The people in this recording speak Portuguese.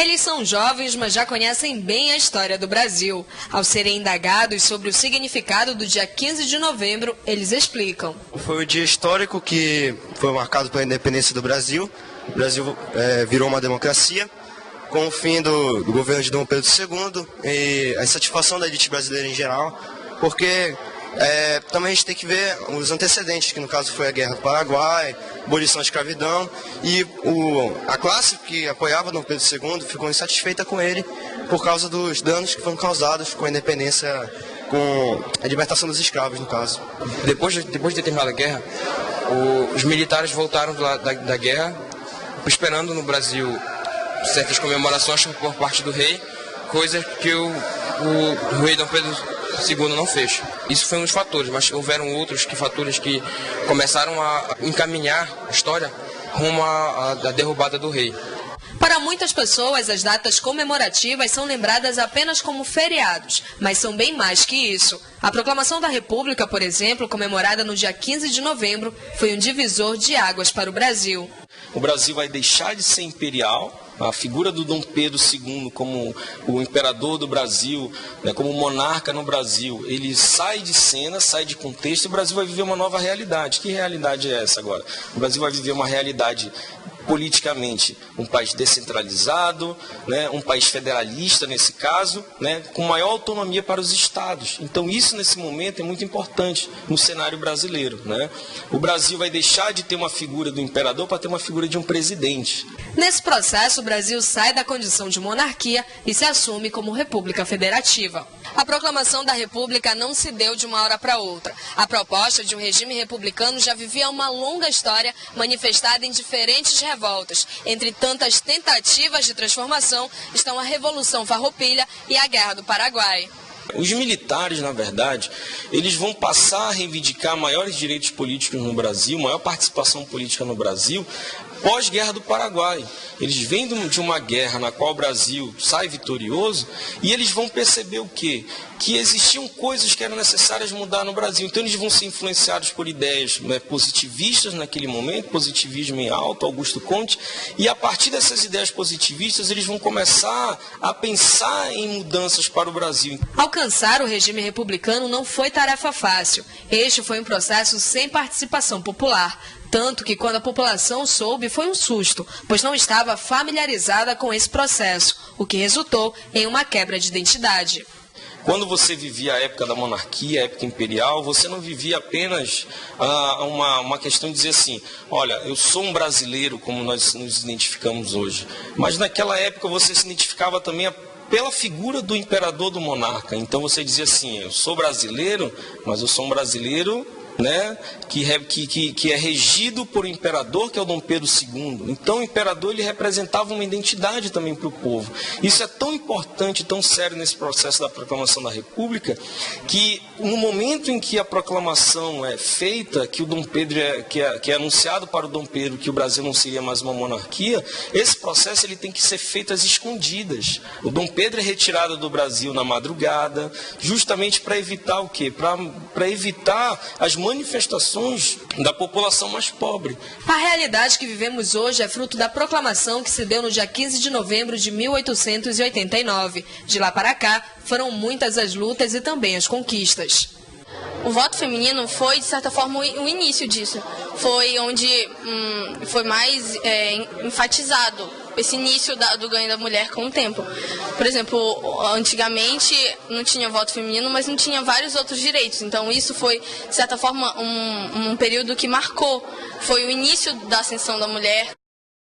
Eles são jovens, mas já conhecem bem a história do Brasil. Ao serem indagados sobre o significado do dia 15 de novembro, eles explicam. Foi o dia histórico que foi marcado pela independência do Brasil. O Brasil virou uma democracia com o fim do governo de Dom Pedro II e a insatisfação da elite brasileira em geral, porque também a gente tem que ver os antecedentes, que no caso foi a Guerra do Paraguai, abolição da escravidão, e a classe que apoiava Dom Pedro II ficou insatisfeita com ele por causa dos danos que foram causados com a independência, com a libertação dos escravos, no caso. Depois de terminar a guerra, os militares voltaram da guerra, esperando no Brasil certas comemorações por parte do rei, coisa que o rei Dom Pedro II não fez. Isso foi um dos fatores, mas houveram outros fatores que começaram a encaminhar a história rumo à derrubada do rei. Para muitas pessoas, as datas comemorativas são lembradas apenas como feriados, mas são bem mais que isso. A Proclamação da República, por exemplo, comemorada no dia 15 de novembro, foi um divisor de águas para o Brasil. O Brasil vai deixar de ser imperial. A figura do Dom Pedro II como o imperador do Brasil, como monarca no Brasil, ele sai de cena, sai de contexto, e o Brasil vai viver uma nova realidade. Que realidade é essa agora? O Brasil vai viver uma realidade politicamente, um país descentralizado, um país federalista nesse caso, com maior autonomia para os estados. Então isso nesse momento é muito importante no cenário brasileiro. O Brasil vai deixar de ter uma figura do imperador para ter uma figura de um presidente. Nesse processo, o Brasil sai da condição de monarquia e se assume como república federativa. A proclamação da República não se deu de uma hora para outra. A proposta de um regime republicano já vivia uma longa história manifestada em diferentes revoltas. Entre tantas tentativas de transformação estão a Revolução Farroupilha e a Guerra do Paraguai. Os militares, na verdade, eles vão passar a reivindicar maiores direitos políticos no Brasil, maior participação política no Brasil, pós-Guerra do Paraguai. Eles vêm de uma guerra na qual o Brasil sai vitorioso e eles vão perceber o quê? Que existiam coisas que eram necessárias mudar no Brasil. Então eles vão ser influenciados por ideias positivistas naquele momento, positivismo em alto, Augusto Conte, e a partir dessas ideias positivistas eles vão começar a pensar em mudanças para o Brasil. Alcançar o regime republicano não foi tarefa fácil. Este foi um processo sem participação popular. Tanto que quando a população soube foi um susto, pois não estava familiarizada com esse processo, o que resultou em uma quebra de identidade. Quando você vivia a época da monarquia, a época imperial, você não vivia apenas uma questão de dizer assim, olha, eu sou um brasileiro, como nós nos identificamos hoje. Mas naquela época você se identificava também pela figura do imperador, do monarca. Então você dizia assim, eu sou brasileiro, mas eu sou um brasileiro que é regido por um imperador, que é o Dom Pedro II. Então o imperador ele representava uma identidade também para o povo. Isso é tão importante, tão sério nesse processo da proclamação da República, que no momento em que a proclamação é feita, que o Dom Pedro que é anunciado para o Dom Pedro que o Brasil não seria mais uma monarquia, esse processo ele tem que ser feito às escondidas. O Dom Pedro é retirado do Brasil na madrugada, justamente para evitar o quê? Para evitar as manifestações da população mais pobre. A realidade que vivemos hoje é fruto da proclamação que se deu no dia 15 de novembro de 1889. De lá para cá, foram muitas as lutas e também as conquistas. O voto feminino foi, de certa forma, o início disso. Foi onde foi mais enfatizado esse início do ganho da mulher com o tempo. Por exemplo, antigamente não tinha voto feminino, mas não tinha vários outros direitos. Então isso foi, de certa forma, um período que marcou. Foi o início da ascensão da mulher.